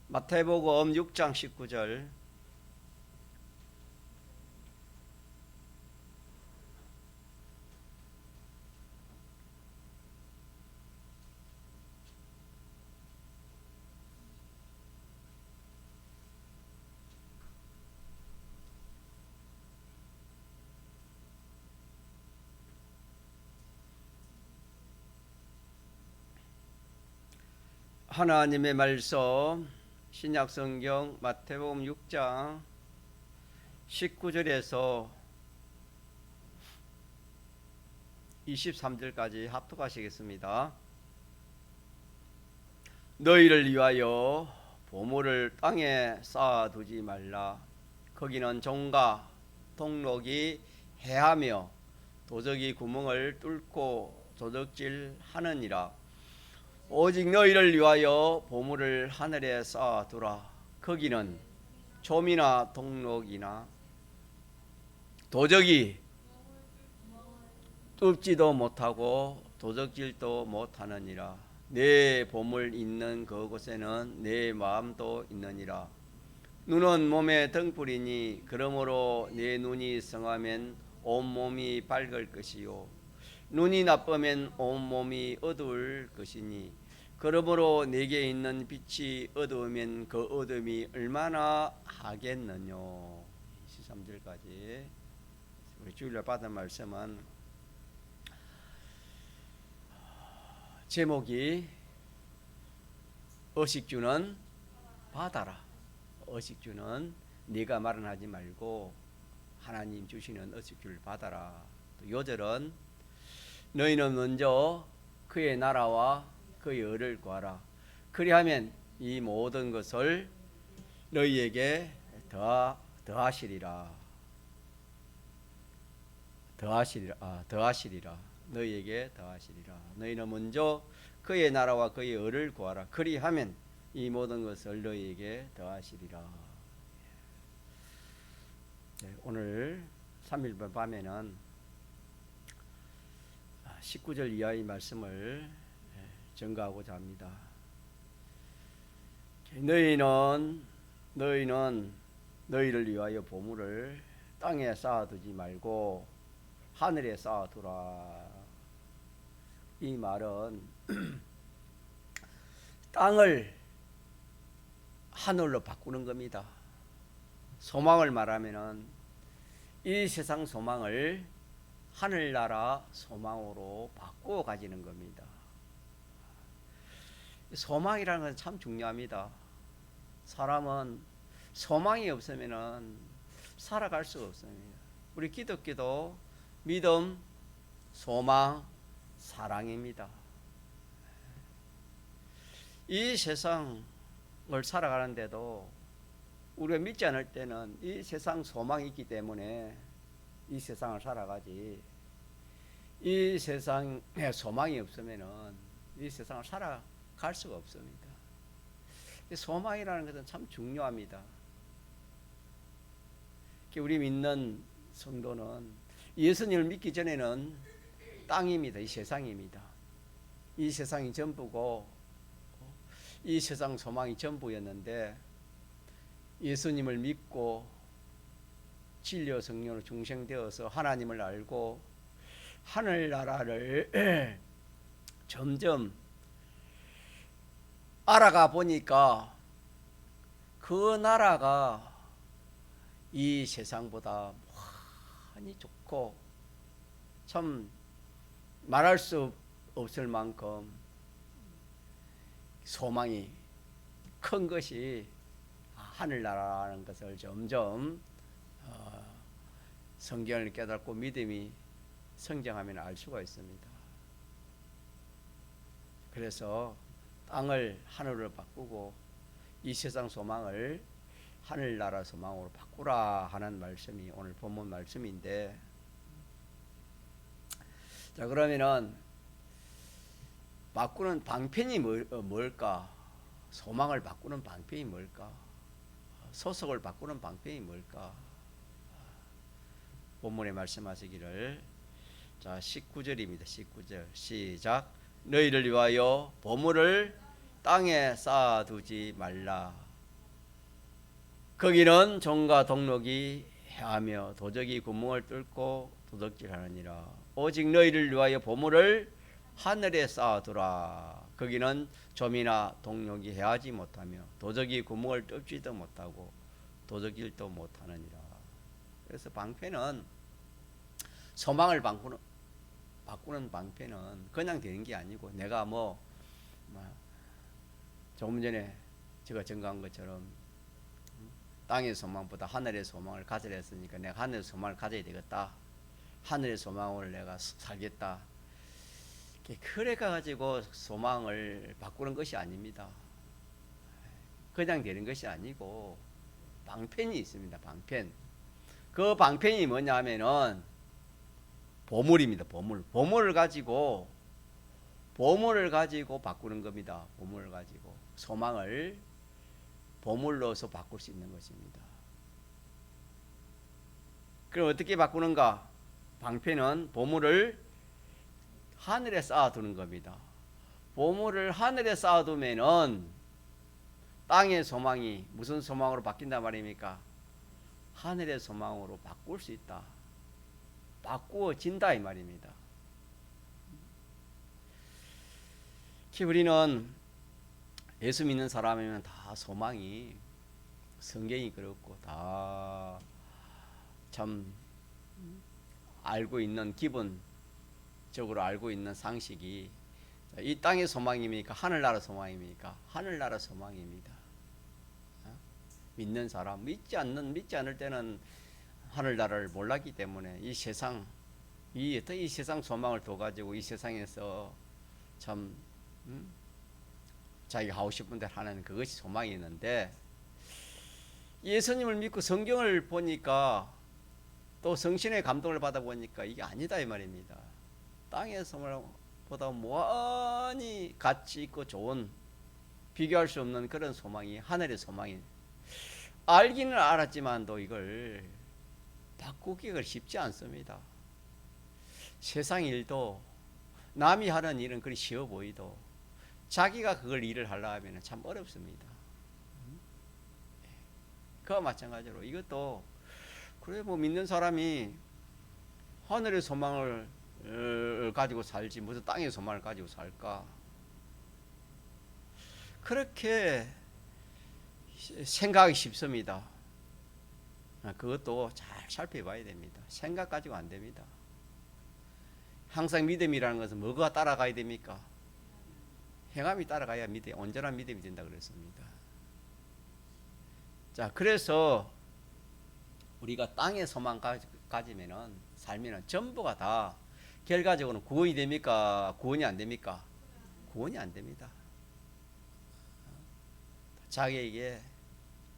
마태복음 6장 19절. 하나님의 말씀 신약성경 마태복음 6장 19절에서 23절까지 합독하시겠습니다. 너희를 위하여 보물을 땅에 쌓아두지 말라. 거기는 종과 동록이 해하며 도적이 구멍을 뚫고 도적질하느니라. 오직 너희를 위하여 보물을 하늘에 쌓아두라. 거기는 좀이나 동록이나 도적이 뚫지도 못하고 도적질도 못하느니라. 내 보물 있는 그곳에는 내 마음도 있느니라. 눈은 몸의 등불이니 그러므로 내 눈이 성하면 온몸이 밝을 것이요 눈이 나쁘면 온몸이 어두울 것이니 그러므로 내게 있는 빛이 어두우면 그 어둠이 얼마나 하겠느냐. 13절까지 우리 주일날 받은 말씀은 제목이 의식주는 받아라. 의식주는 네가 마련하지 말고 하나님 주시는 의식주를 받아라. 또 요절은 너희는 먼저 그의 나라와 그의 의를 구하라. 그리하면 이 모든 것을 너희에게 더하시리라. 너희에게 더하시리라. 너희는 먼저 그의 나라와 그의 의를 구하라. 그리하면 이 모든 것을 너희에게 더하시리라. 오늘 3일 밤에는 19절 이하의 말씀을 전가하고자 합니다. 너희는 너희를 위하여 보물을 땅에 쌓아두지 말고 하늘에 쌓아두라. 이 말은 땅을 하늘로 바꾸는 겁니다. 소망을 말하면은 이 세상 소망을 하늘나라 소망으로 바꾸어 가지는 겁니다. 소망이라는 건 참 중요합니다. 사람은 소망이 없으면은 살아갈 수가 없습니다. 우리 기독교도 믿음, 소망, 사랑입니다. 이 세상을 살아가는데도 우리가 믿지 않을 때는 이 세상 소망이 있기 때문에 이 세상을 살아가지, 이 세상에 소망이 없으면은 이 세상을 살아갈 수가 없습니다. 소망이라는 것은 참 중요합니다. 우리 믿는 성도는 예수님을 믿기 전에는 땅입니다. 이 세상입니다. 이 세상이 전부고 이 세상 소망이 전부였는데 예수님을 믿고 진리와 성령으로 중생되어서 하나님을 알고 하늘나라를 점점 알아가 보니까 그 나라가 이 세상보다 많이 좋고 참 말할 수 없을 만큼 소망이 큰 것이 하늘나라라는 것을 점점 성경을 깨닫고 믿음이 성장하면 알 수가 있습니다. 그래서 땅을 하늘로 바꾸고 이 세상 소망을 하늘나라 소망으로 바꾸라 하는 말씀이 오늘 본문 말씀인데, 자 그러면은 바꾸는 방편이 뭘까? 소망을 바꾸는 방편이 뭘까? 소속을 바꾸는 방편이 뭘까? 본문에 말씀하시기를, 자 19절입니다. 19절 시작. 너희를 위하여 보물을 땅에 쌓아두지 말라. 거기는 종과 동록이 해하며 도적이 구멍을 뚫고 도둑질하느니라. 오직 너희를 위하여 보물을 하늘에 쌓아두라. 거기는 좀이나 동록이 해하지 못하며 도적이 구멍을 뚫지도 못하고 도적질도 못하느니라. 그래서 방패는 소망을 바꾸는 방패는 그냥 되는 게 아니고, 내가 조금 전에 제가 증거한 것처럼 땅의 소망보다 하늘의 소망을 가지라 했으니까 내가 하늘의 소망을 가져야 되겠다. 하늘의 소망을 내가 살겠다. 그래 가지고 소망을 바꾸는 것이 아닙니다. 그냥 되는 것이 아니고 방편이 있습니다. 방편. 그 방편이 뭐냐 하면은 보물입니다. 보물을 가지고 바꾸는 겁니다. 보물을 가지고 소망을 보물로서 바꿀 수 있는 것입니다. 그럼 어떻게 바꾸는가? 방편은 보물을 하늘에 쌓아두는 겁니다. 보물을 하늘에 쌓아두면은 땅의 소망이 무슨 소망으로 바뀐단 말입니까? 하늘의 소망으로 바꿀 수 있다. 바꾸어진다 이 말입니다. 우리는 예수 믿는 사람이면 다 소망이, 성경이 그렇고 다 참 알고 있는, 기본적으로 알고 있는 상식이, 이 땅의 소망입니까? 하늘나라 소망입니까? 하늘나라 소망입니다. 믿는 사람, 믿지 않을 때는 하늘나라를 몰랐기 때문에 이 세상 소망을 둬 가지고 이 세상에서 참 자기가 하고 싶은 대로 하는 그것이 소망이 있는데, 예수님을 믿고 성경을 보니까 또 성신의 감동을 받아 보니까 이게 아니다 이 말입니다. 땅의 소망보다 무한히 가치 있고 좋은, 비교할 수 없는 그런 소망이 하늘의 소망이, 알기는 알았지만도 이걸 바꾸기가 쉽지 않습니다. 세상 일도 남이 하는 일은 그리 쉬워 보이도 자기가 그걸 일을 하려 하면 참 어렵습니다. 그와 마찬가지로 이것도, 그래 믿는 사람이 하늘의 소망을 가지고 살지 무슨 땅의 소망을 가지고 살까? 그렇게 생각하기 쉽습니다. 그것도 잘 살펴봐야 됩니다. 생각 가지고 안 됩니다. 항상 믿음이라는 것은 뭐가 따라가야 됩니까? 행함이 따라가야 온전한 믿음이 된다 그랬습니다. 자, 그래서 우리가 땅의 소망 가지면은, 살면은 전부가 다 결과적으로는 구원이 됩니까? 구원이 안 됩니까? 구원이 안 됩니다. 자기에게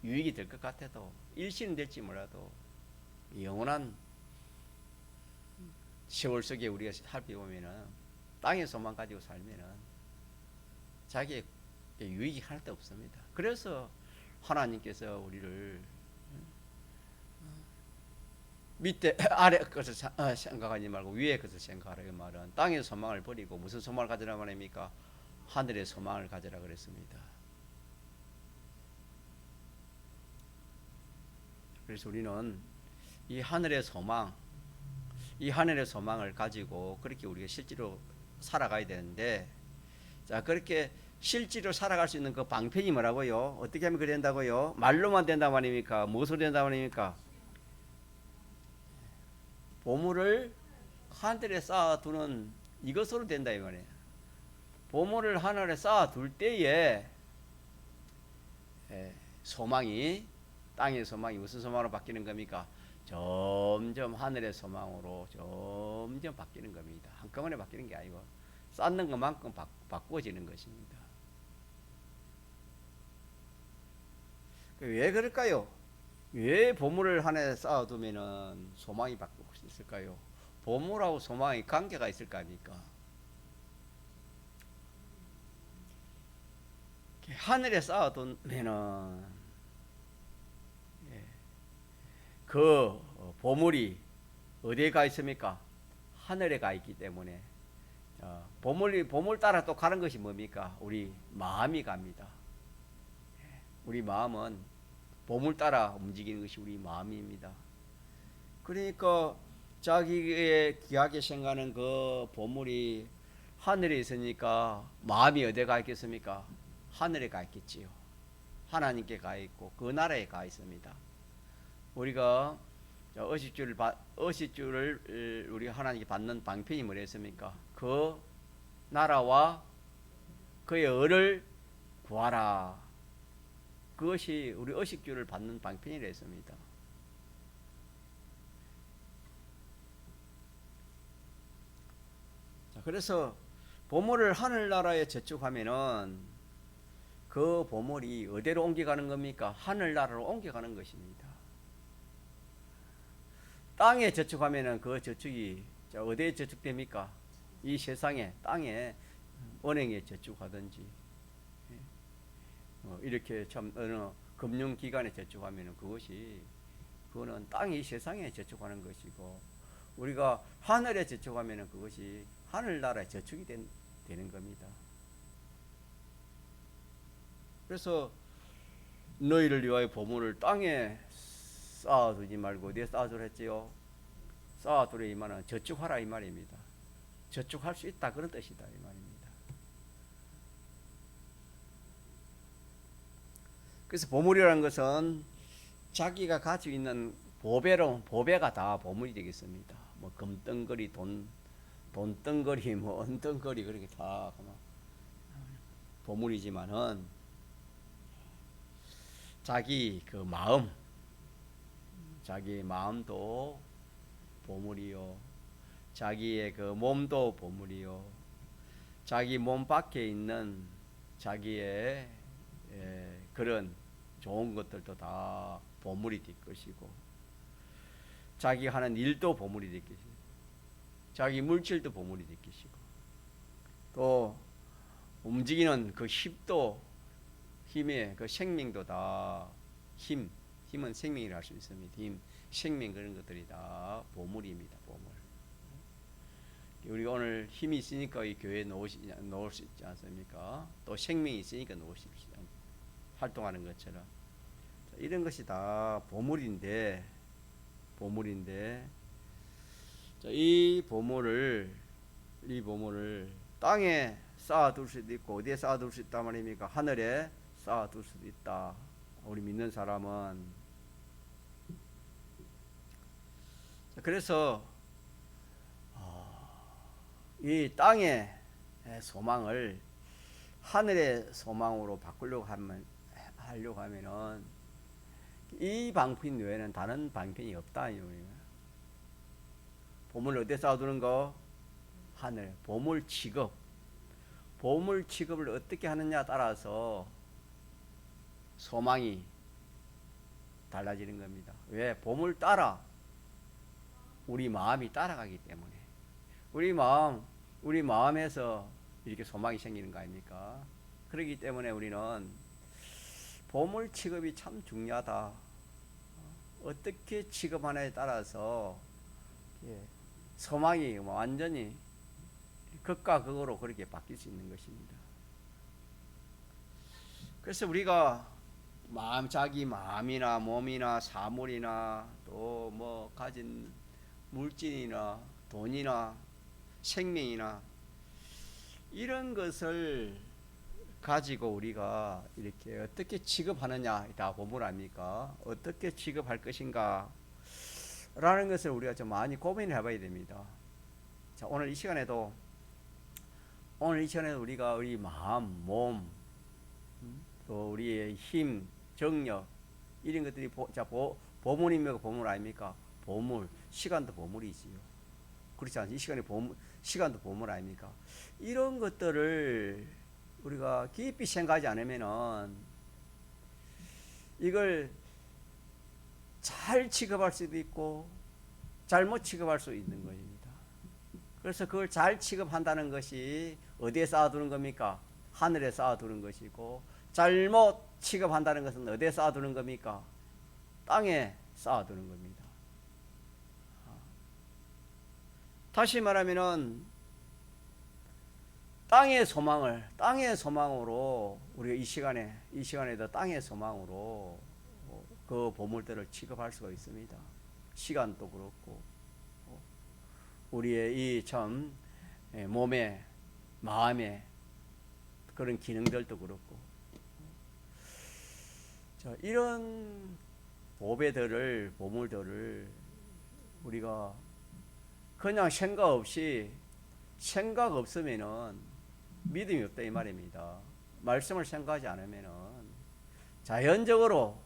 유익이 될 것 같아도, 일시는 될지 몰라도 영원한 세월 속에 우리가 살펴보면은 땅의 소망 가지고 살면은 자기의 유익이 하나도 없습니다. 그래서 하나님께서 우리를 밑에 아래 것을 생각하지 말고 위에 것을 생각하라 이 말은, 땅의 소망을 버리고 무슨 소망을 가지라 말입니까? 하늘의 소망을 가지라 그랬습니다. 그래서 우리는 이 하늘의 소망을 가지고 그렇게 우리가 실제로 살아가야 되는데, 자, 그렇게 실제로 살아갈 수 있는 그 방편이 뭐라고요? 어떻게 하면 그래 된다고요? 말로만 된다 말입니까? 무엇으로 된다 말입니까? 보물을 하늘에 쌓아두는 이것으로 된다 이 말이에요. 보물을 하늘에 쌓아둘 때에 소망이, 땅의 소망이 무슨 소망으로 바뀌는 겁니까? 점점 하늘의 소망으로 점점 바뀌는 겁니다. 한꺼번에 바뀌는 게 아니고 쌓는 것만큼 바꾸어지는 것입니다. 왜 그럴까요? 왜 보물을 하늘에 쌓아두면은 소망이 바뀔 수 있을까요? 보물하고 소망이 관계가 있을 거 아닙니까? 하늘에 쌓아두면은 그 보물이 어디에 가 있습니까? 하늘에 가 있기 때문에 보물 따라 또 가는 것이 뭡니까? 우리 마음이 갑니다. 우리 마음은 보물 따라 움직이는 것이 우리 마음입니다. 그러니까 자기의 귀하게 생각하는 그 보물이 하늘에 있으니까 마음이 어디에 가 있겠습니까? 하늘에 가 있겠지요. 하나님께 가 있고 그 나라에 가 있습니다. 우리가 의식주를 우리 하나님께 받는 방편이 뭐랬습니까? 그 나라와 그의 의를 구하라. 그것이 우리 의식주를 받는 방편이라 했습니다. 자, 그래서 보물을 하늘나라에 저축하면은 그 보물이 어디로 옮겨가는 겁니까? 하늘나라로 옮겨가는 것입니다. 땅에 저축하면은 그 저축이 어디에 저축됩니까? 이 세상에 땅에 은행에 저축하든지 이렇게 참 어느 금융기관에 저축하면은 그거는 땅이 세상에 저축하는 것이고 우리가 하늘에 저축하면은 그것이 하늘나라에 저축이 되는 겁니다. 그래서 너희를 위하여 보물을 땅에 쌓아두지 말고 어디에 쌓아두라 했지요? 쌓아두라 이 말은 저축하라 이 말입니다. 저축할 수 있다 그런 뜻이다 이 말입니다. 그래서 보물이라는 것은 자기가 가지고 있는 보배가 다 보물이 되겠습니다. 뭐 금덩거리, 돈덩거리, 뭐 은덩거리 그렇게 다 보물이지만은 자기 그 자기의 마음도 보물이요, 자기의 그 몸도 보물이요, 자기 몸 밖에 있는 자기의 그런 좋은 것들도 다 보물이 될 것이고, 자기 하는 일도 보물이 될 것이고, 자기 물질도 보물이 될 것이고, 또 움직이는 그 힘의 그 생명도 다 힘은 생명이라 할 수 있습니다. 생명 그런 것들이 다 보물입니다. 보물. 우리가 오늘 힘이 있으니까 이 교회에 놓을 수 있지 않습니까? 또 생명이 있으니까 활동하는 것처럼 이런 것이 다 보물인데 이 보물을 땅에 쌓아둘 수도 있고 어디에 쌓아둘 수 있단 말입니까? 하늘에 쌓아둘 수도 있다. 우리 믿는 사람은. 그래서 이 땅의 소망을 하늘의 소망으로 바꾸려고 하면은 이 방편 외에는 다른 방편이 없다. 보물 어디에 쌓아두는 거? 하늘. 보물 취급을 어떻게 하느냐 따라서 소망이 달라지는 겁니다. 왜? 보물 따라 우리 마음이 따라가기 때문에 우리 마음에서 이렇게 소망이 생기는 거 아닙니까? 그렇기 때문에 우리는 보물 취급이 참 중요하다. 어떻게 취급하냐에 따라서 소망이 완전히 극과 극으로 그렇게 바뀔 수 있는 것입니다. 그래서 우리가 자기 마음이나 몸이나 사물이나 또 뭐 가진 물질이나 돈이나 생명이나 이런 것을 가지고 우리가 이렇게 어떻게 취급하느냐 다 보물 아닙니까? 어떻게 취급할 것인가 라는 것을 우리가 좀 많이 고민해 봐야 됩니다. 자, 오늘 이 시간에도 우리가 우리 마음, 몸, 또 우리의 힘, 정력 이런 것들이 보물이며 보물 아닙니까? 보물, 시간도 보물이지요. 그렇지 않습니까? 시간도 보물 아닙니까? 이런 것들을 우리가 깊이 생각하지 않으면은 이걸 잘 취급할 수도 있고 잘못 취급할 수 있는 것입니다. 그래서 그걸 잘 취급한다는 것이 어디에 쌓아두는 겁니까? 하늘에 쌓아두는 것이고, 잘못 취급한다는 것은 어디에 쌓아두는 겁니까? 땅에 쌓아두는 겁니다. 다시 말하면은 땅의 소망으로 우리가 이 시간에도 땅의 소망으로 그 보물들을 취급할 수가 있습니다. 시간도 그렇고 우리의 이 참 몸에 마음에 그런 기능들도 그렇고 자, 이런 보물들을 우리가 그냥 생각 없으면은 믿음이 없다 이 말입니다. 말씀을 생각하지 않으면은 자연적으로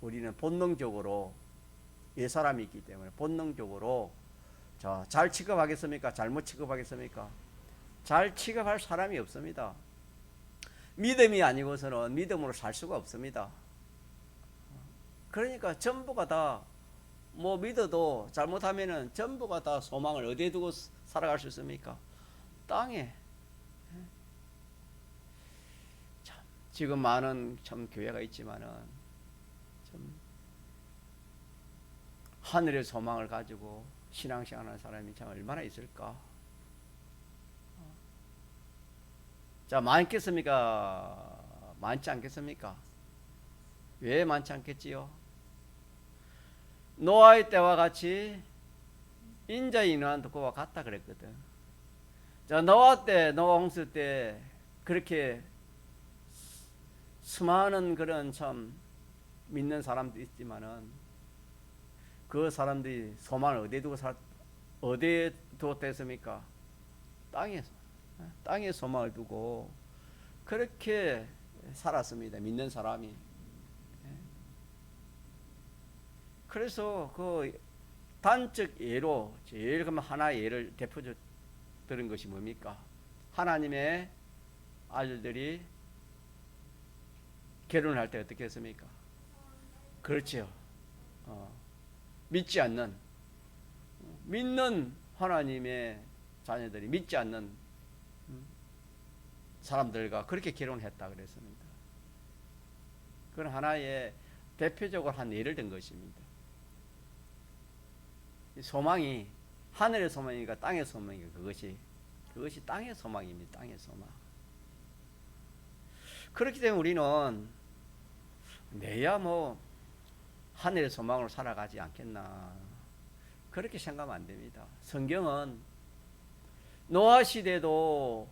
우리는 본능적으로 옛사람이 있기 때문에 본능적으로 잘 취급하겠습니까? 잘못 취급하겠습니까? 잘 취급할 사람이 없습니다. 믿음이 아니고서는 믿음으로 살 수가 없습니다. 그러니까 전부가 다 뭐 믿어도 잘못하면은 전부가 다 소망을 어디에 두고 살아갈 수 있습니까? 땅에. 참 지금 많은 참 교회가 있지만은 참 하늘의 소망을 가지고 신앙생활하는 사람이 참 얼마나 있을까? 자, 많겠습니까? 많지 않겠습니까? 왜 많지 않겠지요? 노아의 때와 같이 인자의 인한 그와 같다 그랬거든. 자, 노아 홍수 때 그렇게 수많은 그런 참 믿는 사람도 있지만은 그 사람들이 소망을 어디에 두었겠습니까? 땅에 소망을 두고 그렇게 살았습니다. 믿는 사람이. 그래서 그 단적 예로 제일 그러면 하나의 예를 대표적 들은 것이 뭡니까? 하나님의 아들들이 결혼을 할 때 어떻게 했습니까? 그렇죠. 믿는 하나님의 자녀들이 믿지 않는 사람들과 그렇게 결혼했다 그랬습니다. 그건 하나의 대표적으로 한 예를 든 것입니다. 소망이 하늘의 소망이니까 땅의 소망이니까 그것이 땅의 소망입니다. 땅의 소망. 그렇기 때문에 우리는 내야 뭐 하늘의 소망으로 살아가지 않겠나 그렇게 생각하면 안 됩니다. 성경은 노아 시대도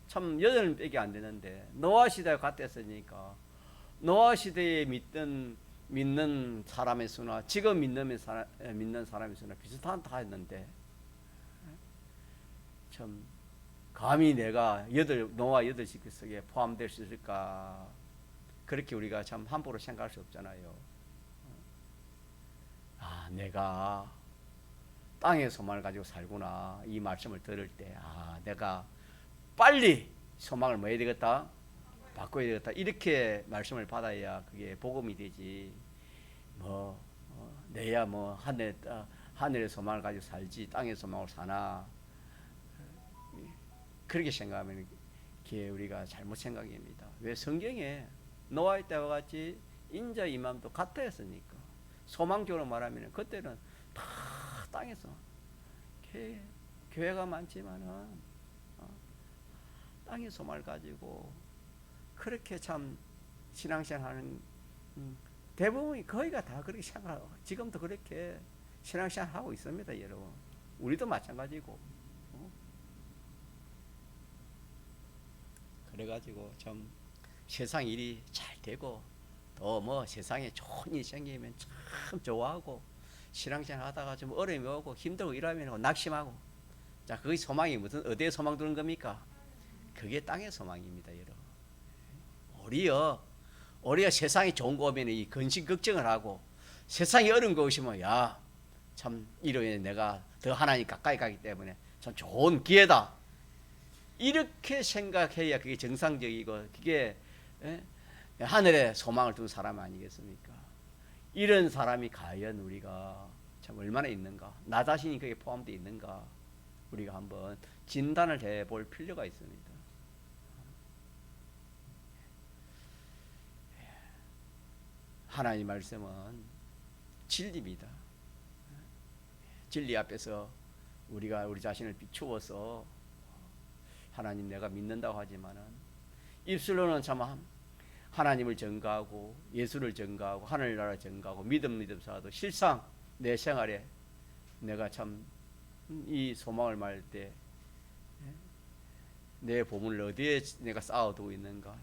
참 8명밖에 안 되는데 노아 시대와 같았으니까 노아 시대에 믿는 사람의 수나 지금 믿는 사람의 수나 비슷하다 했는데 참 감히 내가 노아 8식 속에 포함될 수 있을까 그렇게 우리가 참 함부로 생각할 수 없잖아요. 내가 땅의 소망을 가지고 살구나 이 말씀을 들을 때 내가 빨리 소망을 뭐 해야 되겠다? 바꿔야 되겠다. 이렇게 말씀을 받아야 그게 복음이 되지. 내야 하늘의 소망을 가지고 살지 땅의 소망을 사나. 그렇게 생각하면 그게 우리가 잘못 생각입니다. 왜 성경에 노아의 때와 같이 인자 이맘도 같다 했으니까. 소망적으로 말하면 그때는 다 땅에서 교회가 많지만은 땅의 소망을 가지고 그렇게 참 신앙생활하는 대부분이 거의가 다 그렇게 생각하고 지금도 그렇게 신앙생활 하고 있습니다, 여러분. 우리도 마찬가지고. 그래가지고 참 세상 일이 잘 되고 또 뭐 세상에 좋은 일이 생기면 참 좋아하고 신앙생활 하다가 좀 어려움이 오고 힘들고 이러면 낙심하고 자 그게 소망이 무슨 어디에 소망 두는 겁니까? 그게 땅의 소망입니다, 여러분. 우리가 세상이 좋은 거 오면 이 근심 걱정을 하고 세상이 어려운 거 오시면 참 이러면 내가 더 하나님 가까이 가기 때문에 참 좋은 기회다 이렇게 생각해야 그게 정상적이고 그게 하늘에 소망을 둔 사람 아니겠습니까? 이런 사람이 과연 우리가 참 얼마나 있는가, 나 자신이 거기에 포함되어 있는가 우리가 한번 진단을 해볼 필요가 있습니다. 하나님 말씀은 진리입니다. 진리 앞에서 우리가 우리 자신을 비추어서 하나님 내가 믿는다고 하지만은 입술로는 참 하나님을 전가하고 예수를 전가하고 하늘나라 전가하고 믿음 사도 실상 내 생활에 내가 참 이 소망을 말할 때 내 보물을 어디에 내가 쌓아두고 있는가,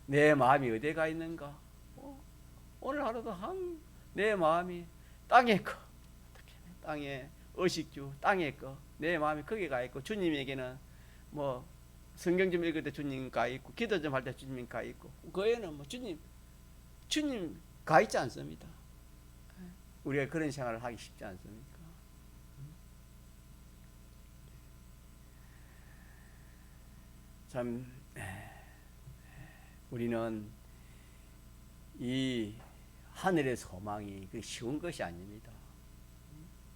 내 마음이 어디에 가 있는가. 오늘 하루도 내 마음이 땅에 거, 땅에 의식주 땅에 거, 내 마음이 거기에 가 있고, 주님에게는 뭐 성경 좀 읽을 때 주님 가 있고, 기도 좀 할 때 주님 가 있고, 그에는 뭐 주님 가 있지 않습니다. 우리가 그런 생활을 하기 쉽지 않습니까? 참 우리는 이 하늘의 소망이 쉬운 것이 아닙니다.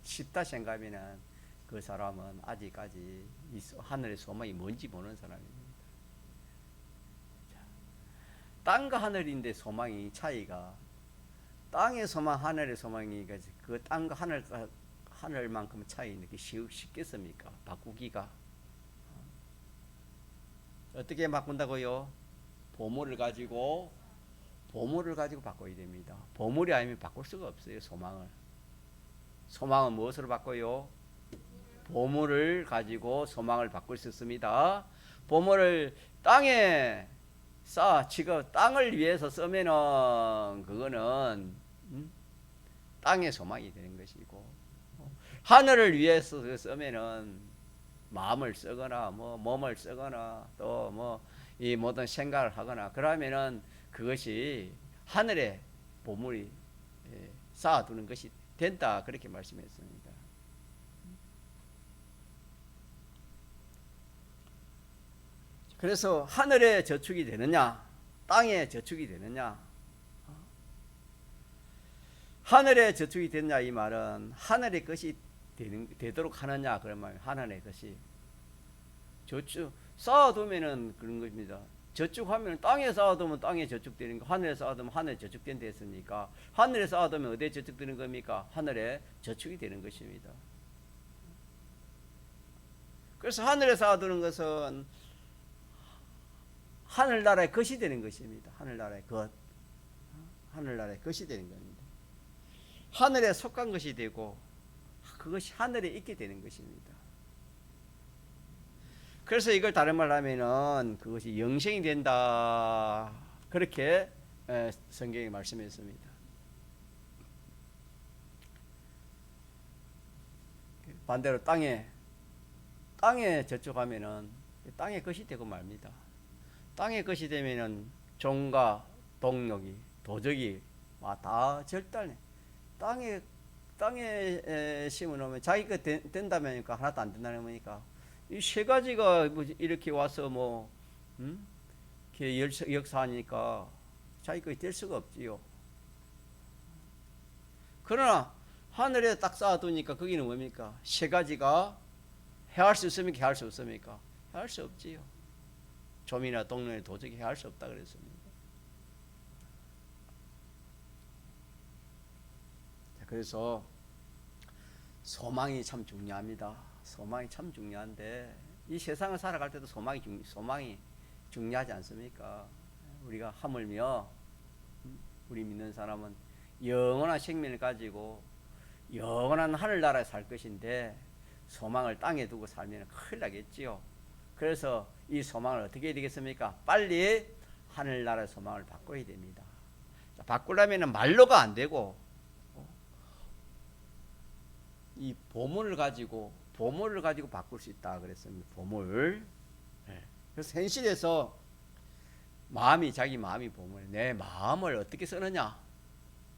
쉽다 생각하면 그 사람은 아직까지 이 하늘의 소망이 뭔지 모르는 사람입니다. 땅과 하늘인데 소망이 차이가, 땅의 소망, 하늘의 소망이 그 땅과 하늘만큼 차이는 쉽겠습니까? 바꾸기가. 어떻게 바꾼다고요? 보물을 가지고 바꿔야 됩니다. 보물이 아니면 바꿀 수가 없어요. 소망은 무엇으로 바꿔요? 보물을 가지고 소망을 바꿀 수 있습니다. 보물을 땅에 지금 땅을 위해서 쓰면은 그거는 땅의 소망이 되는 것이고, 하늘을 위해서 쓰면은 마음을 쓰거나 몸을 쓰거나 또 이 모든 생각을 하거나 그러면은 그것이 하늘의 보물이 쌓아두는 것이 된다, 그렇게 말씀했습니다. 그래서 하늘에 저축이 되느냐, 땅에 저축이 되느냐. 하늘에 저축이 되느냐, 이 말은 하늘의 것이 되도록 하느냐, 그러면 하늘의 것이 쌓아두면은 그런 겁니다. 저축하면 땅에 쌓아두면 땅에 저축되는 거, 하늘에 쌓아두면 하늘에 저축된다 했으니까 하늘에 쌓아두면 어디에 저축되는 겁니까? 하늘에 저축이 되는 것입니다. 그래서 하늘에 쌓아두는 것은 하늘나라의 것이 되는 것입니다. 하늘나라의 것이 되는 겁니다. 하늘에 속한 것이 되고 그것이 하늘에 있게 되는 것입니다. 그래서 이걸 다른 말로 하면은 그것이 영생이 된다, 그렇게 성경이 말씀했습니다. 반대로 땅에 저축하면은 땅의 것이 되고 말입니다. 땅의 것이 되면은 종과 동력이 도적이 다 절단해. 땅에 심어놓으면 자기 거 된다면니까 하나도 안 된다는 거니까, 이 세 가지가 이렇게 와서 이렇게 역사하니까 자기 것이 될 수가 없지요. 그러나 하늘에 딱 쌓아두니까 거기는 뭡니까? 세 가지가 해할 수 있습니까? 해할 수 없습니까? 해할 수 없지요. 좀이나 동료에 도저히 해할 수 없다 그랬습니다. 그래서 소망이 참 중요합니다. 소망이 참 중요한데 이 세상을 살아갈 때도 소망이 중요하지 않습니까? 우리가 하물며 우리 믿는 사람은 영원한 생명을 가지고 영원한 하늘나라에 살 것인데 소망을 땅에 두고 살면 큰일 나겠지요. 그래서 이 소망을 어떻게 해야 되겠습니까? 빨리 하늘나라의 소망을 바꿔야 됩니다. 자, 바꾸려면 말로가 안 되고 이 보물을 가지고 바꿀 수 있다 그랬습니다. 보물. 그래서 현실에서 자기 마음이 보물. 내 마음을 어떻게 쓰느냐?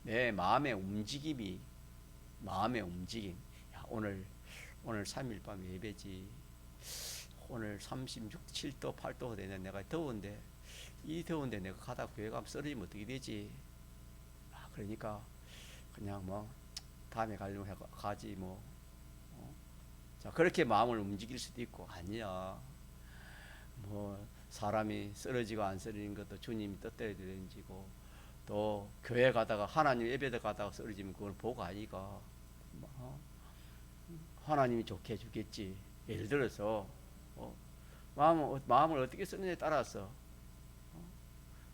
내 마음의 움직임. 야, 오늘 3일 밤 예배지. 오늘 36, 7도, 8도 되는 내가 더운데 이 더운데 내가 가다 교회 가면 쓰러지면 어떻게 되지? 그러니까 그냥 다음에 가려면 가지 자, 그렇게 마음을 움직일 수도 있고, 아니야. 사람이 쓰러지고 안 쓰러지는 것도 주님이 뜻대로 되는지고, 또 교회 가다가 하나님 예배도 가다가 쓰러지면 그건 복 아니가. 하나님이 좋게 해주겠지. 예를 들어서 마음을 어떻게 쓰느냐에 따라서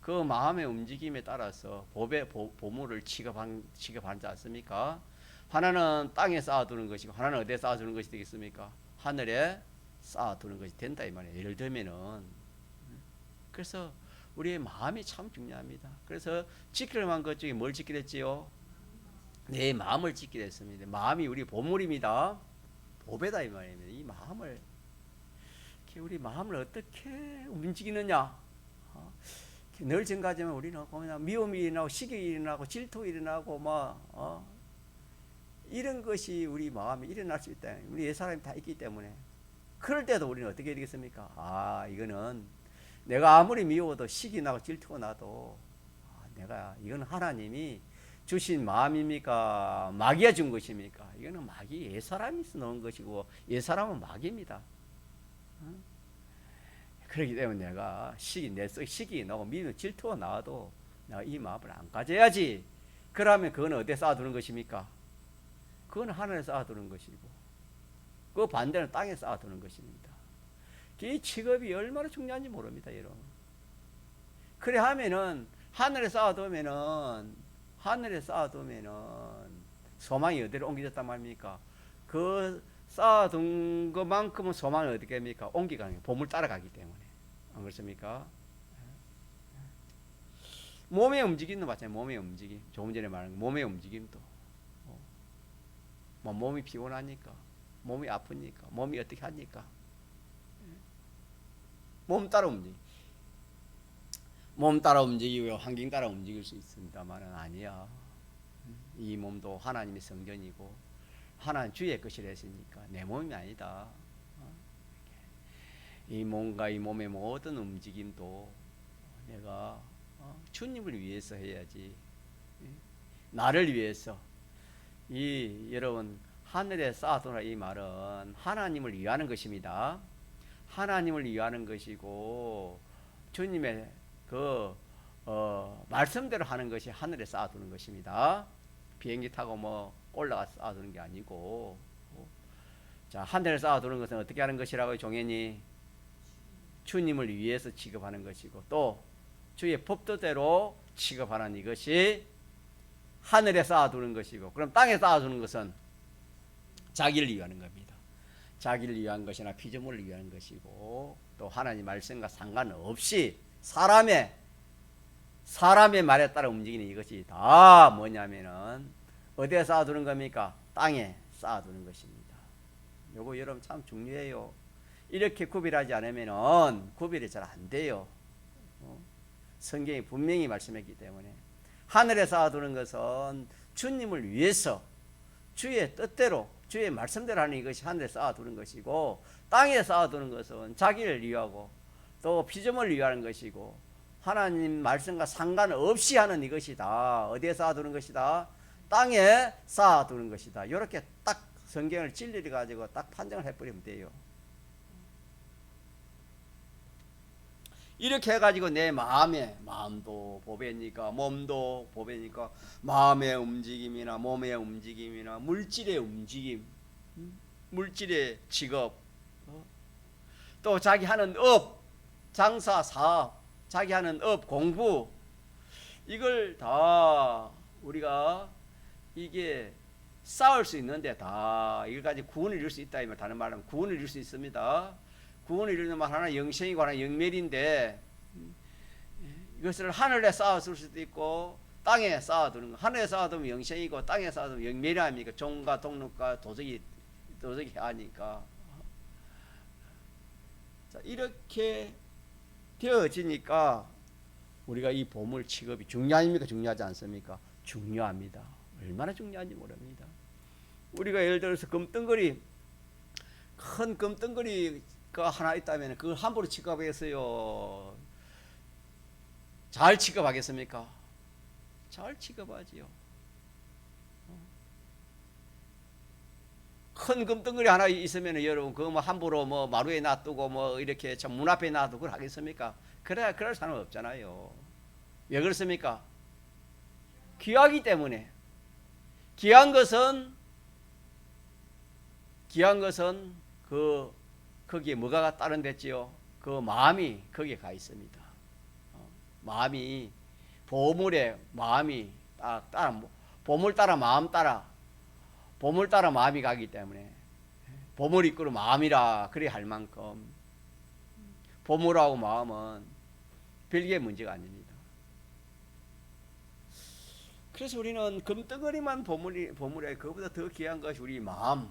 그 마음의 움직임에 따라서 보물을 취급하지 않습니까? 하나는 땅에 쌓아두는 것이고 하나는 어디에 쌓아두는 것이 되겠습니까? 하늘에 쌓아두는 것이 된다 이 말이에요. 예를 들면은 그래서 우리의 마음이 참 중요합니다. 그래서 지킬 만한 것 중에 뭘 지키려 했지요? 내 마음을 지키려 했습니다. 마음이 우리 보물입니다. 보배다 이 말입니다. 이 마음을 우리 마음을 어떻게 움직이느냐? 늘 증가하지만 우리는 그냥 미움이 일어나고 시기가 일어나고 질투가 일어나고 이런 것이 우리 마음에 일어날 수 있다. 우리 옛사람이 다 있기 때문에 그럴 때도 우리는 어떻게 되겠습니까? 이거는 내가 아무리 미워도 시기 나고 질투가 나도 내가 이건 하나님이 주신 마음입니까? 마귀가 준 것입니까? 이거는 마귀 옛사람이 넣은 것이고 옛사람은 마귀입니다. 그렇기 때문에 내가 내 속에 시기 나고 미는 질투가 나와도 내가 이 마음을 안 가져야지. 그러면 그건 어디에 쌓아두는 것입니까? 그건 하늘에 쌓아두는 것이고 그 반대는 땅에 쌓아두는 것입니다. 이 직업이 얼마나 중요한지 모릅니다, 여러분. 그래 하면은 하늘에 쌓아두면은 소망이 어디로 옮겨졌단 말입니까? 그 쌓아둔 것만큼은 소망을 어떻게 합니까? 옮기가는 보물 따라가기 때문에. 안 그렇습니까? 몸의 움직임도 마찬가지예요. 몸의 움직임. 조금 전에 말한 몸의 움직임도. 몸이 피곤하니까, 몸이 아프니까, 몸이 어떻게 하니까. 몸 따라 움직이. 몸 따라 움직이고 환경 따라 움직일 수 있습니다만은 아니야. 이 몸도 하나님의 성전이고 하나님 주의 것이라 했으니까 내 몸이 아니다. 이 몸과 이 몸의 모든 움직임도 내가 주님을 위해서 해야지. 나를 위해서. 여러분 하늘에 쌓아두라 이 말은 하나님을 위하는 것입니다. 하나님을 위하는 것이고 주님의 말씀대로 하는 것이 하늘에 쌓아두는 것입니다. 비행기 타고 올라가서 쌓아두는 게 아니고, 자, 하늘에 쌓아두는 것은 어떻게 하는 것이라고요, 종현이? 주님을 위해서 취급하는 것이고, 또 주의 법도대로 취급하는 이것이 하늘에 쌓아두는 것이고, 그럼 땅에 쌓아두는 것은 자기를 위하는 겁니다. 자기를 위한 것이나 피조물을 위한 것이고, 또 하나님 말씀과 상관없이 사람의 말에 따라 움직이는 이것이 다 뭐냐면은 어디에 쌓아두는 겁니까? 땅에 쌓아두는 것입니다. 요거 여러분 참 중요해요. 이렇게 구별하지 않으면은 구별이 잘 안 돼요. 성경이 분명히 말씀했기 때문에 하늘에 쌓아두는 것은 주님을 위해서 주의 뜻대로 주의 말씀대로 하는 이것이 하늘에 쌓아두는 것이고, 땅에 쌓아두는 것은 자기를 위하고 또 피조물을 위하는 것이고 하나님 말씀과 상관없이 하는 이것이다. 어디에 쌓아두는 것이다? 땅에 쌓아두는 것이다. 이렇게 딱 성경을 진리를 가지고 딱 판정을 해버리면 돼요. 이렇게 해가지고 내 마음도 보배니까 몸도 보배니까 마음의 움직임이나 몸의 움직임이나 물질의 움직임, 물질의 직업, 또 자기 하는 업, 장사, 사업, 자기 하는 업, 공부, 이걸 다 우리가 이게 쌓을 수 있는데 다 이걸 가지고 구원을 이룰 수 있다. 이 말, 다른 말로 하면 구원을 이룰 수 있습니다. 구원을 이루는 말 하나 영생이고 하나 영멸인데, 이것을 하늘에 쌓았을 수도 있고 땅에 쌓아두는 거. 하늘에 쌓아두면 영생이고 땅에 쌓아두면 영멸이 아닙니까? 종과 동록과 도적이 하니까. 자, 이렇게 되어지니까 우리가 이 보물 취급이 중요합니까? 중요하지 않습니까? 중요합니다. 얼마나 중요한지 모릅니다. 우리가 예를 들어서 금덩어리, 큰 금덩어리가 하나 있다면 그걸 함부로 취급하겠어요? 잘 취급하겠습니까? 잘 취급하지요. 큰 금덩어리 하나 있으면 여러분 그거 함부로 마루에 놔두고 이렇게 참 문 앞에 놔두고 그걸 하겠습니까? 그럴 사람 없잖아요. 왜 그렇습니까? 귀하기 때문에. 귀한 것은 거기에 뭐가 따른댔지요? 그 마음이 거기에 가 있습니다. 마음이 보물에 마음이 딱 따라 보물 따라 마음 따라 보물 따라 마음이 가기 때문에 보물이 이끌어 마음이라 그리 할 만큼 보물하고 마음은 별개의 문제가 아닙니다. 그래서 우리는 금덩어리만 보물에 그보다 더 귀한 것이 우리 마음,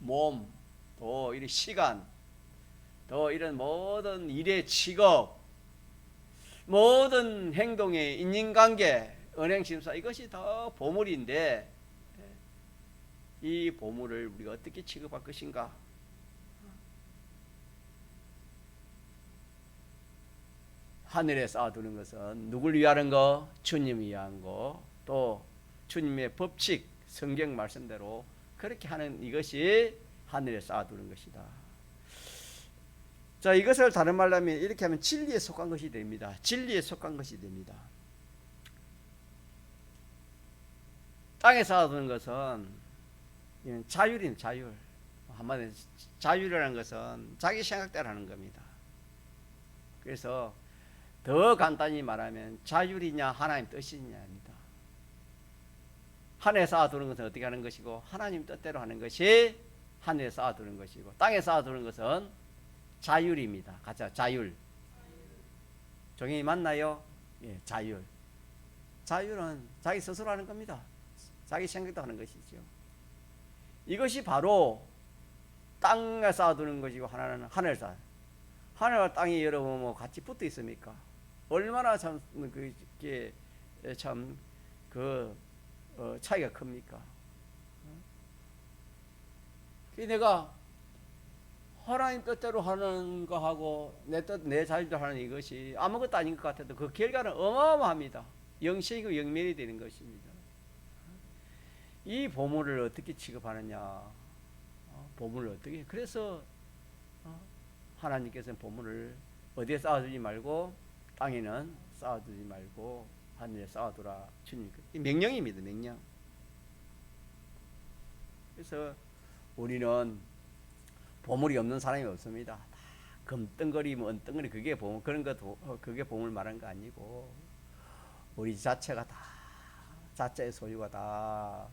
몸, 또 이런 시간, 또 이런 모든 일의 직업, 모든 행동의 인연관계, 은행심사 이것이 더 보물인데 이 보물을 우리가 어떻게 취급할 것인가? 하늘에 쌓아두는 것은 누굴 위하는 거? 주님을 위한 거. 또 주님의 법칙, 성경 말씀대로 그렇게 하는 이것이 하늘에 쌓아두는 것이다. 자, 이것을 다른 말로 하면 이렇게 하면 진리에 속한 것이 됩니다. 진리에 속한 것이 됩니다. 땅에 쌓아두는 것은 자율인 자율. 한마디로 자율이라는 것은 자기 생각대로 하는 겁니다. 그래서 더 간단히 말하면 자율이냐 하나님 뜻이냐입니다. 하늘에 쌓아두는 것은 어떻게 하는 것이고 하나님 뜻대로 하는 것이 하늘에 쌓아두는 것이고 땅에 쌓아두는 것은 자율입니다. 가자, 자율. 종이 맞나요? 예, 자율. 자율은 자기 스스로 하는 겁니다. 자기 생각도 하는 것이죠. 이것이 바로 땅에 쌓아두는 것이고 하나는 하늘에 쌓아. 하늘과 땅이 여러분 뭐 같이 붙어 있습니까? 얼마나 참 그게 참 차이가 큽니까? 내가 하나님 뜻대로 하는 거하고 내 자율대로 하는 이것이 아무것도 아닌 것 같아도 그 결과는 어마어마합니다. 영생이고 영멸이 되는 것입니다. 이 보물을 어떻게 취급하느냐? 보물을 어떻게? 그래서 하나님께서는 보물을 어디에 쌓아두지 말고 땅에는 쌓아두지 말고 하늘에 쌓아두라. 주님 이 명령입니다. 명령. 그래서 우리는 보물이 없는 사람이 없습니다. 금덩거리 뭐 은덩거리 그게 보물 그런 거 그게 보물 말한 거 아니고 우리 자체가 다 자체의 소유가 다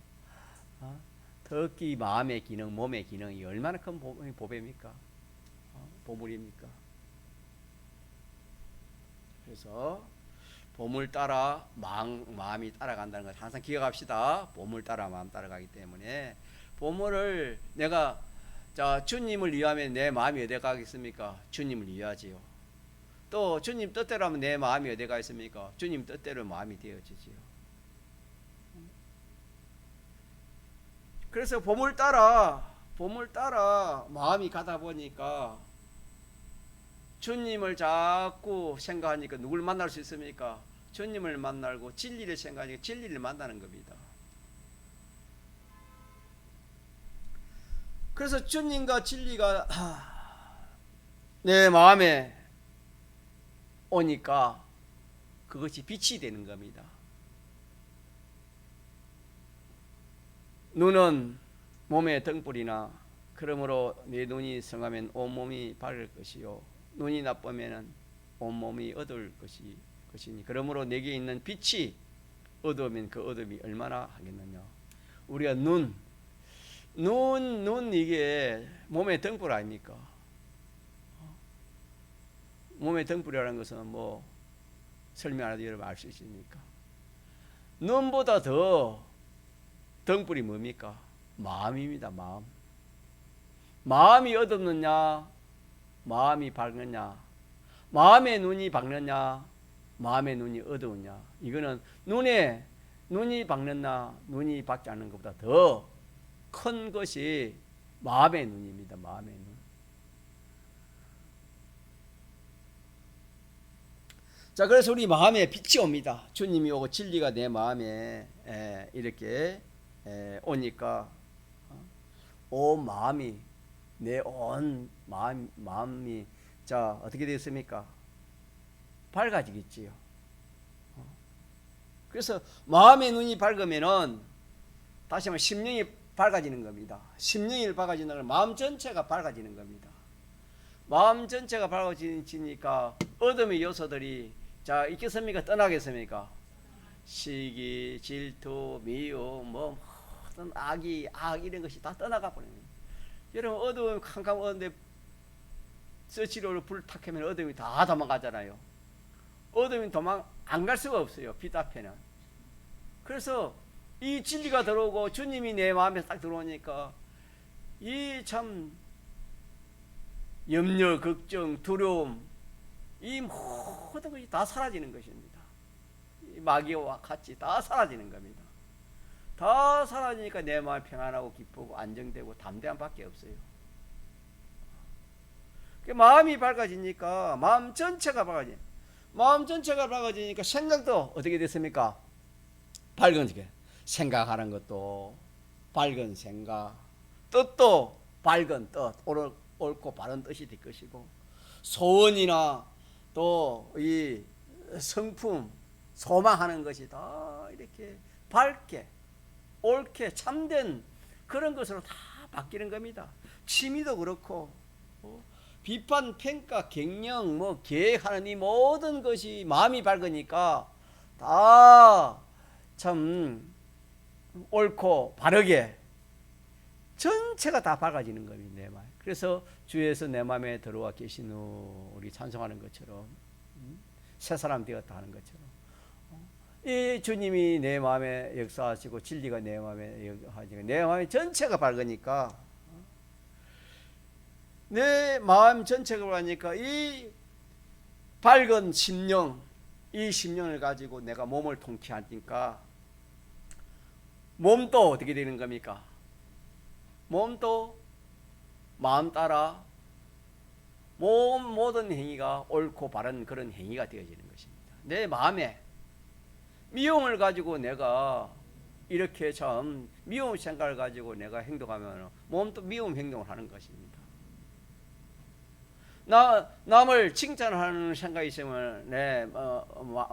특히 마음의 기능, 몸의 기능이 얼마나 큰 보배입니까? 보물입니까? 그래서 보물 따라 마음이 따라간다는 걸 항상 기억합시다. 보물 따라 마음 따라가기 때문에 보물을 내가 자 주님을 위하면 내 마음이 어디 가겠습니까? 주님을 위하지요. 또 주님 뜻대로 하면 내 마음이 어디 가 있습니까? 주님 뜻대로 마음이 되어지지요. 그래서 보물 따라 마음이 가다 보니까 주님을 자꾸 생각하니까 누굴 만날 수 있습니까? 주님을 만나고 진리를 생각하니까 진리를 만나는 겁니다. 그래서 주님과 진리가 내 마음에 오니까 그것이 빛이 되는 겁니다. 눈은 몸의 등불이나 그러므로 내 눈이 성하면 온몸이 밝을 것이요 눈이 나쁘면 온몸이 어두울 것이니 그러므로 내게 있는 빛이 어두우면 그 어둠이 얼마나 하겠느냐. 우리가 눈 이게 몸의 등불 아닙니까? 몸의 등불이라는 것은 뭐 설명 안 해도 여러분 알 수 있습니까? 눈보다 더 등불이 뭡니까? 마음입니다. 마음. 마음이 어둡느냐? 마음이 밝느냐? 마음의 눈이 밝느냐? 마음의 눈이 어두우냐? 이거는 눈이 밝느냐? 눈이 밝지 않는 것보다 더 큰 것이 마음의 눈입니다. 마음의 눈. 자, 그래서 우리 마음에 빛이 옵니다. 주님이 오고 진리가 내 마음에 이렇게 오니까 온 마음이 내 온 마음이 자 어떻게 되었습니까? 밝아지겠지요. 그래서 마음의 눈이 밝으면은 다시 한번 심령이 밝아지는 겁니다. 심령이 밝아지는 건 마음 전체가 밝아지는 겁니다. 마음 전체가 밝아지니까 어둠의 요소들이 자, 있겠습니까? 떠나겠습니까? 시기, 질투, 미움, 뭐 모든 악이, 악 이런 것이 다 떠나가 버립니다. 여러분 어두운 캄캄 어두운데 서치로를 불 탁 켜면 어둠이 다 도망가잖아요. 어둠이 도망 안 갈 수가 없어요. 빛 앞에는. 그래서 이 진리가 들어오고 주님이 내 마음에 딱 들어오니까 이 참 염려, 걱정, 두려움 이 모든 것이 다 사라지는 것입니다. 이 마귀와 같이 다 사라지는 겁니다. 다 사라지니까 내 마음이 평안하고 기쁘고 안정되고 담대한 밖에 없어요. 마음이 밝아지니까 마음 전체가 밝아지. 마음 전체가 밝아지니까 생각도 어떻게 됐습니까? 밝아지게. 생각하는 것도 밝은 생각, 뜻도 밝은 뜻, 옳고 바른 뜻이 될 것이고, 소원이나 또 이 성품, 소망하는 것이 다 이렇게 밝게, 옳게 참된 그런 것으로 다 바뀌는 겁니다. 취미도 그렇고, 비판, 평가, 갱령, 뭐 계획하는 이 모든 것이 마음이 밝으니까 다 참 옳고 바르게 전체가 다 밝아지는 겁니다. 내 말. 그래서 주에서 내 마음에 들어와 계신 후 우리 찬송하는 것처럼 새 사람 되었다 하는 것처럼 이 주님이 내 마음에 역사하시고 진리가 내 마음에 역사하시고 내 마음이 전체가 밝으니까 내 마음 전체가 밝으니까 이 밝은 심령 이 심령을 가지고 내가 몸을 통치하니까 몸도 어떻게 되는 겁니까? 몸도 마음 따라 모든 행위가 옳고 바른 그런 행위가 되어지는 것입니다. 내 마음에 미움을 가지고 내가 이렇게 참 미움 생각을 가지고 내가 행동하면 몸도 미움 행동을 하는 것입니다. 남을 칭찬하는 생각이 있으면 내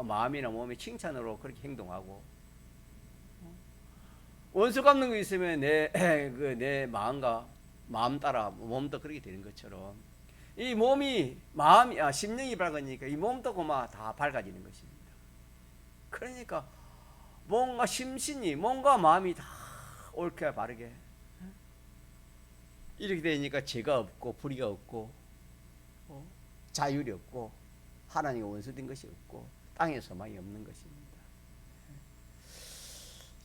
마음이나 몸이 칭찬으로 그렇게 행동하고 원수 갚는 거 있으면 내 마음과 마음 따라 몸도 그렇게 되는 것처럼 이 몸이 심령이 밝으니까 이 몸도 고마 다 밝아지는 것입니다. 그러니까 뭔가 심신이 몸과 마음이 다 옳게 바르게 이렇게 되니까 죄가 없고 불의가 없고 자율이 없고 하나님과 원수된 것이 없고 땅에 소망이 없는 것입니다.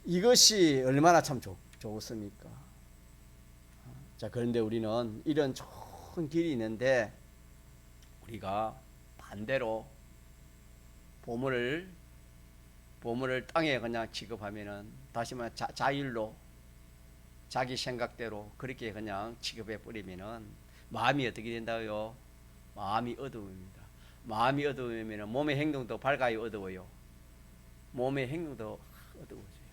이것이 얼마나 참 좋습니까? 자, 그런데 우리는 이런 좋은 길이 있는데 우리가 반대로 보물을 땅에 그냥 취급하면은 다시 말해 자율로 자기 생각대로 그렇게 그냥 취급해 버리면은 마음이 어떻게 된다고요? 마음이 어두웁니다. 마음이 어두우면 몸의 행동도 밝아요, 어두워요? 몸의 행동도 어두워져요.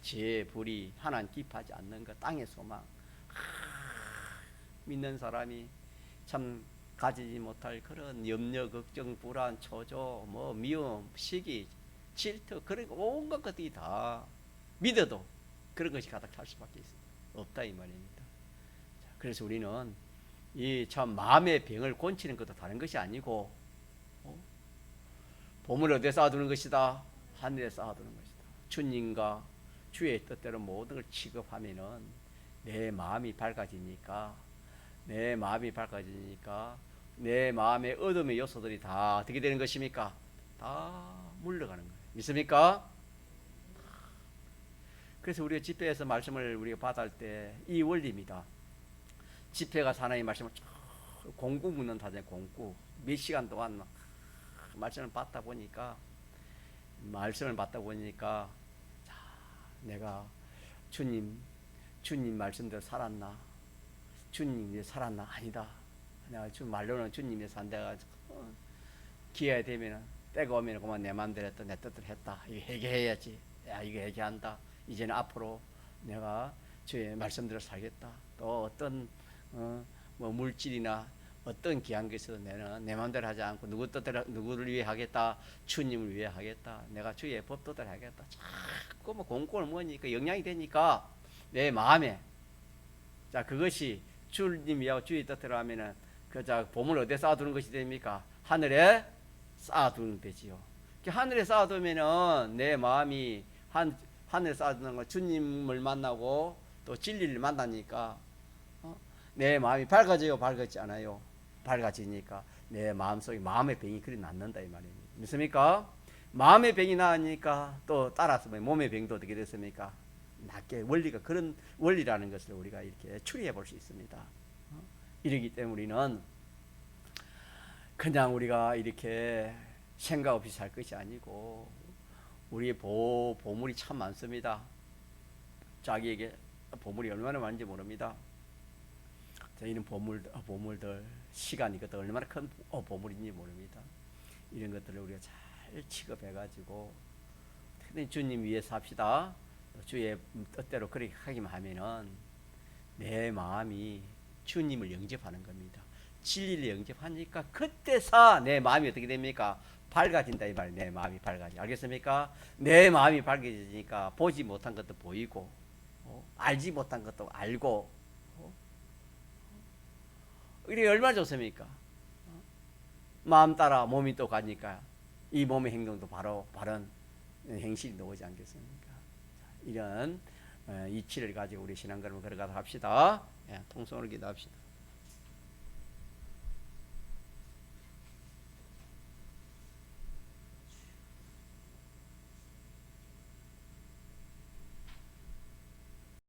죄, 불의, 하나님 기뻐하지 않는 것, 땅의 소망. 믿는 사람이 참 가지지 못할 그런 염려, 걱정, 불안, 초조, 뭐 미움, 시기, 질투, 그런 온갖 것들이 다 믿어도 그런 것이 가득 찰 수밖에 없다 이 말입니다. 그래서 우리는 이 참 마음의 병을 고치는 것도 다른 것이 아니고 보물을 어디에 쌓아두는 것이다? 하늘에 쌓아두는 것이다. 주님과 주의 뜻대로 모든 걸 취급하면은 내 마음이 밝아지니까 내 마음의 어둠의 요소들이 다 어떻게 되는 것입니까? 다 물러가는 거예요. 믿습니까? 그래서 우리가 집회에서 말씀을 우리가 받을 때 이 원리입니다. 집회가 하나님의 말씀을 공구 묻는다잖아요. 공구 몇 시간 동안 말씀을 받다 보니까 자, 내가 주님 말씀대로 살았나? 주님 위해 살았나? 아니다. 내가 말로는 주님 위해 산다가 기회가 되면 때가 오면 그만 내 마음대로 했다, 내 뜻대로 했다. 이거 회개해야지. 야, 이거 회개한다. 이제는 앞으로 내가 주의 말씀대로 살겠다. 또 어떤 뭐 물질이나 어떤 귀한 것에도 내는 내 마음대로 하지 않고 누구를 위해 하겠다. 주님을 위해 하겠다. 내가 주의 법도대로 하겠다. 자꾸 뭐 공권을 모으니까 영향이 되니까 내 마음에 자 그것이 주님이하고 주의 뜻대로 하면은 보물 어디에 쌓아두는 것이 됩니까? 하늘에 쌓아두면 되지요. 하늘에 쌓아두면은 내 마음이 하늘에 쌓아두는 거 주님을 만나고 또 진리를 만나니까 내 마음이 밝아져요, 밝아지지 않아요? 밝아지니까 내 마음속에 마음의 병이 그리 낫는다 이 말입니다. 믿습니까? 마음의 병이 나으니까 또 따라서 몸의 병도 어떻게 됐습니까? 낫게 원리가 그런 원리라는 것을 우리가 이렇게 추리해 볼 수 있습니다. 이러기 때문에 우리는 그냥 우리가 이렇게 생각 없이 살 것이 아니고 우리의 보물이 참 많습니다. 자기에게 보물이 얼마나 많은지 모릅니다. 이런 보물들 시간이 그것도 얼마나 큰 보물인지 모릅니다. 이런 것들을 우리가 잘 취급해가지고 특히 주님 위해 삽시다. 주의 뜻대로 그렇게 하기만 하면은 내 마음이 주님을 영접하는 겁니다. 진리를 영접하니까 그때서 내 마음이 어떻게 됩니까? 밝아진다 이 말이에요. 내 마음이 밝아져. 알겠습니까? 내 마음이 밝아지니까 보지 못한 것도 보이고 알지 못한 것도 알고 이게 얼마나 좋습니까? 마음 따라 몸이 또 가니까 이 몸의 행동도 바로 바른 행실이 나오지 않겠습니까? 이런 이치를 가지고 우리 신앙걸음을 걸어가도록 합시다. 통성으로 기도합시다.